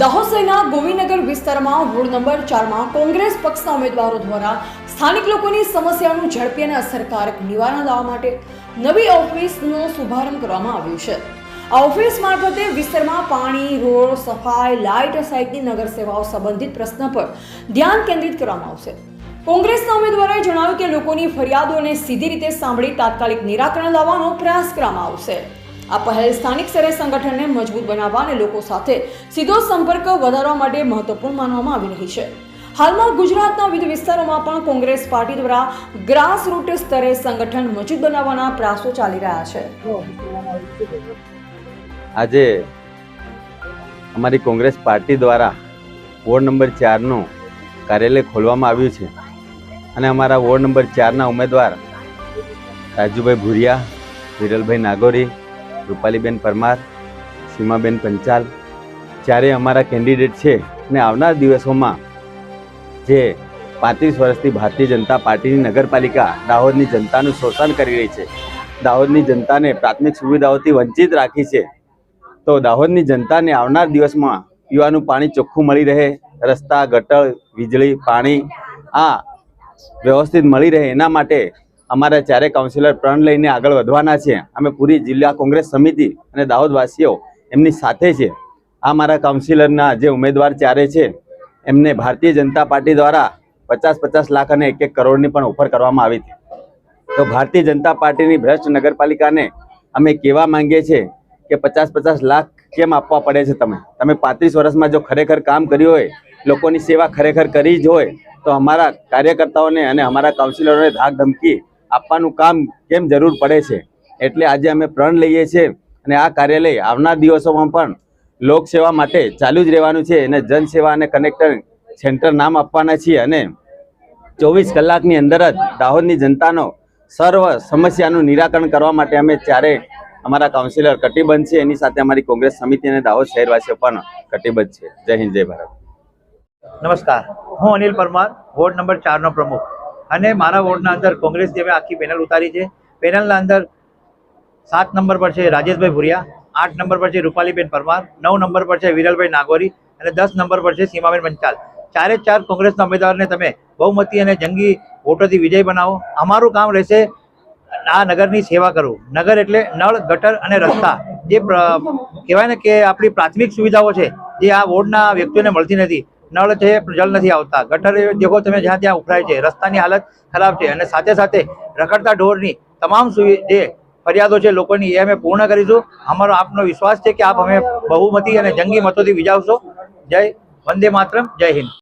દાહોદ શહેરના ગોવિંદનગર વિસ્તારમાં ward number 4 માં કોંગ્રેસ પક્ષના ઉમેદવારો દ્વારા સ્થાનિક લોકોની સમસ્યાનું ઝડપી અને અસરકારક નિવારણ લાવવા માટે નવી ઓફિસનો શુભારંભ કરવામાં આવ્યો છે। આ ઓફિસ મારફતે વિસ્તારમાં પાણી, રોડ, સફાઈ, લાઇટ સહિતની નગર સેવાઓ સંબંધિત પ્રશ્ન પર ધ્યાન કેન્દ્રિત કરવામાં આવશે। કોંગ્રેસના ઉમેદવારોએ જણાવ્યું કે લોકોની ફરિયાદોને સીધી રીતે સાંભળી તાત્કાલિક નિરાકરણ લાવવાનો પ્રયાસ કરવામાં આવશે। આ પહેલ સ્થાનિક સ્તરે સંગઠનને મજબૂત બનાવવા અને લોકો સાથે સીધો સંપર્ક વધારવા માટે મહત્વપૂર્ણ માનવામાં આવી રહી છે। હાલમાં ગુજરાતના વિવિધ વિસ્તારોમાં પણ કોંગ્રેસ પાર્ટી દ્વારા ગ્રાસ રૂટ સ્તરે સંગઠન મજબૂત બનાવવાના પ્રયાસો ચાલી રહ્યા છે। આજે અમારી કોંગ્રેસ પાર્ટી દ્વારા વોર્ડ નંબર 4 નું કાર્યાલય ખોલવામાં આવ્યું છે અને અમારા વોર્ડ નંબર 4 ના ઉમેદવાર રાજુભાઈ ભુરિયા, વિરલભાઈ નાગોરી, રૂપાલીબેન પરમાર, સીમાબેન પંચાલ ચારે અમારા કેન્ડિડેટ છે અને આવનાર દિવસોમાં જે 35 વર્ષથી ભારતીય જનતા પાર્ટીની નગરપાલિકા દાહોદની જનતાનું શોષણ કરી રહી છે, દાહોદની જનતાને પ્રાથમિક સુવિધાઓથી વંચિત રાખી છે, તો દાહોદની જનતાને આવનાર દિવસમાં પીવાનું પાણી ચોખ્ખું મળી રહે, રસ્તા, ગટર, વીજળી, પાણી આ વ્યવસ્થિત મળી રહે એના માટે અમારા ચારે કાઉન્સિલર પ્રણ લઈને આગળ વધવાના છે। અમે પૂરી જિલ્લા કોંગ્રેસ સમિતિ અને દાહોદવાસીઓ એમની સાથે છે। આ મારા કાઉન્સિલરના જે ઉમેદવાર ચારે છે એમને ભારતીય જનતા પાર્ટી દ્વારા 50-50 લાખ અને 1-1 કરોડની પણ ઓફર કરવામાં આવી હતી। તો ભારતીય જનતા પાર્ટીની ભ્રષ્ટ નગરપાલિકાને અમે કહેવા માંગીએ છીએ કે 50-50 લાખ કેમ આપવા પડે છે? તમે 35 વર્ષમાં જો ખરેખર કામ કર્યું હોય, લોકોની સેવા ખરેખર કરી જ હોય તો અમારા કાર્યકર્તાઓને અને અમારા કાઉન્સિલરોને ધાક ધમકી આપવાનું કામ કેમ જરૂર પડે છે? એટલે આજે અમે પ્રણ લઈએ છીએ અને આ કાર્યાલય આવનાર દિવસોમાં પણ લોકસેવા માટે ચાલુ જ રહેવાનું છે અને જનસેવા અને કનેક્ટર સેન્ટર નામ આપવાના છીએ અને 24 કલાકની અંદર જ દાહોદની જનતાનો સર્વ સમસ્યાનું નિરાકરણ કરવા માટે અમે ચારે અમારા કાઉન્સિલર કટિબદ્ધ છે। એની સાથે અમારી કોંગ્રેસ સમિતિ અને દાહોદ શહેરવાસીઓ પણ કટિબદ્ધ છે। જય હિન્દ, જય ભારત। નમસ્કાર, હું અનિલ પરમાર, વોર્ડ નંબર 4 નો પ્રમુખ અને મારા વોર્ડના અંદર કોંગ્રેસની અમે આખી પેનલ ઉતારી છે। પેનલના અંદર 7 નંબર પર છે રાજેશભાઈ ભુરિયા, 8 નંબર પર છે રૂપાલીબેન પરમાર, 9 નંબર પર છે વિરલભાઈ નાગોરી અને 10 નંબર પર છે સીમાબેન પંચાલ। ચારે ચાર કોંગ્રેસના ઉમેદવારને તમે બહુમતી અને જંગી વોટોથી વિજય બનાવો। અમારું કામ રહેશે આ નગરની સેવા કરવું। નગર એટલે નળ, ગટર અને રસ્તા, જે કહેવાય ને કે આપણી પ્રાથમિક સુવિધાઓ છે જે આ વોર્ડના વ્યક્તિઓને મળતી નથી। નળ છે, જલ નથી આવતા, ગટર દેખો તમે જ્યાં ત્યાં ઉભરાય છે, રસ્તાની હાલત ખરાબ છે અને સાથે સાથે રખડતા ઢોરની તમામ જે ફરિયાદો છે લોકોની એ અમે પૂર્ણ કરીશું। અમારો આપનો વિશ્વાસ છે કે આપ અમે બહુમતી અને જંગી મતોથી વિજાવશો। જય વંદે માતરમ, જય હિન્દ।